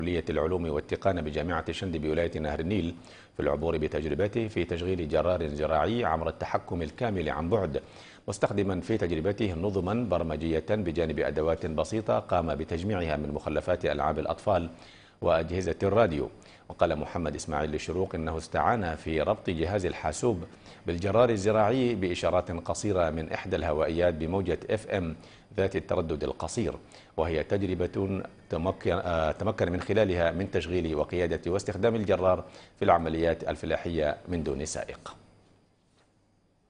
كلية العلوم والتقنية بجامعة شندي بولاية نهر النيل في العبور بتجربته في تشغيل جرار زراعي عبر التحكم الكامل عن بعد، مستخدما في تجربته نظما برمجية بجانب أدوات بسيطة قام بتجميعها من مخلفات ألعاب الأطفال وأجهزة الراديو. وقال محمد إسماعيل للشروق إنه استعان في ربط جهاز الحاسوب بالجرار الزراعي بإشارات قصيرة من إحدى الهوائيات بموجة FM ذات التردد القصير، وهي تجربة تمكن من خلالها من تشغيل وقيادة واستخدام الجرار في العمليات الفلاحية من دون سائق.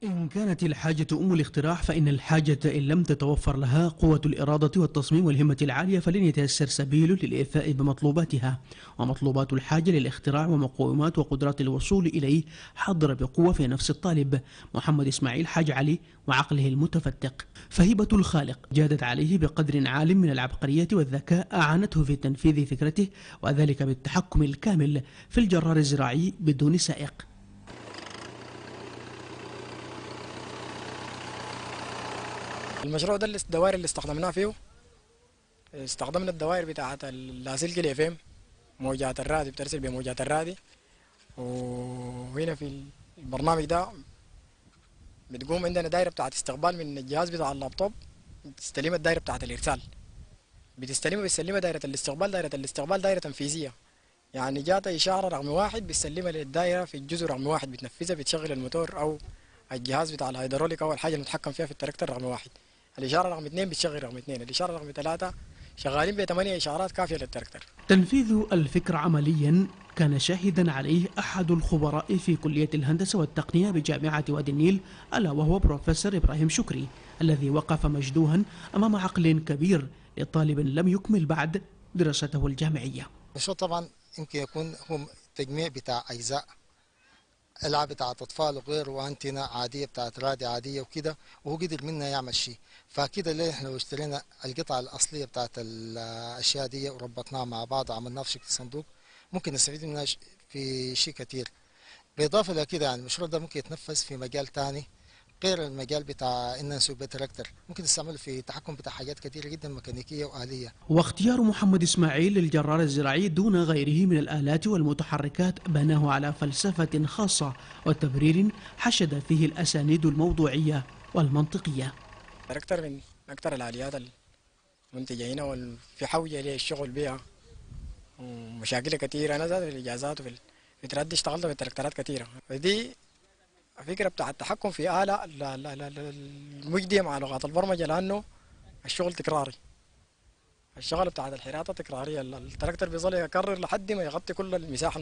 إن كانت الحاجة أم الاختراع، فإن الحاجة إن لم تتوفر لها قوة الإرادة والتصميم والهمة العالية فلن يتيسر سبيل للإيفاء بمطلوباتها. ومطلوبات الحاجة للاختراع ومقومات وقدرات الوصول إليه حاضرة بقوة في نفس الطالب محمد إسماعيل حاج علي وعقله المتفتق. فهبة الخالق جادت عليه بقدر عال من العبقرية والذكاء أعانته في تنفيذ فكرته، وذلك بالتحكم الكامل في الجرار الزراعي بدون سائق. المشروع ده الدوائر اللي استخدمناه فيه، استخدمنا الدوائر بتاعت اللاسلكي الاف ام، موجات الرادي بترسل بموجات الرادي. وهنا في البرنامج ده بتقوم عندنا دايره بتاعت استقبال من الجهاز بتاع اللابتوب، بتستلم الدايره بتاعت الارسال، بتسلمها دايره الاستقبال دايره تنفيذيه. يعني جات اشاره رقم واحد بتسلمها للدايره في الجزء رقم واحد، بتنفذها، بتشغل الموتور او الجهاز بتاع الهيدروليك او الحاجه المتحكم فيها في التراكتور رقم واحد. الإشارة رقم 2 بتشغل رقم 2، الإشارة رقم 3 شغالين ب8 إشارات كافية للتراكتور. تنفيذ الفكر عمليا كان شاهدا عليه أحد الخبراء في كلية الهندسة والتقنية بجامعة وادي النيل، ألا وهو بروفيسور إبراهيم شكري، الذي وقف مجدوها أمام عقل كبير لطالب لم يكمل بعد دراسته الجامعية. المشروع طبعا يمكن يكون هو تجميع بتاع أجزاء ألعاب بتاعت أطفال وغيره، وأنتنا عادية بتاعت رادي عادية وكده، وهو قدر منا يعمل شيء. فكده ليه احنا لو اشترينا القطعة الأصلية بتاعت الأشياء دي وربطناها مع بعض وعملناها في شكل صندوق، ممكن نستفيد منها في شيء كتير. بالإضافة لكده يعني المشروع ده ممكن يتنفذ في مجال تاني غير المجال بتاع إن نسوق بتراكتور، ممكن نستعمله في التحكم بتاع حاجات كتيرة جدا ميكانيكية وآلية. واختيار محمد إسماعيل للجرار الزراعي دون غيره من الآلات والمتحركات بناه على فلسفة خاصة وتبرير حشد فيه الأسانيد الموضوعية والمنطقية. التراكتور من أكثر الآليات المنتجة هنا وفي حوجة للشغل بها، ومشاكل كثيرة. أنا ذات في الإجازات وفي الفترات دي اشتغلت بتراكتورات كثيرة، فدي فكرة بتاع التحكم في آلة المجدية مع لغات البرمجة، لأنه الشغل تكراري، الشغل بتاعت الحراطة تكرارية، التراكتور بيظل يكرر لحد ما يغطي كل المساحة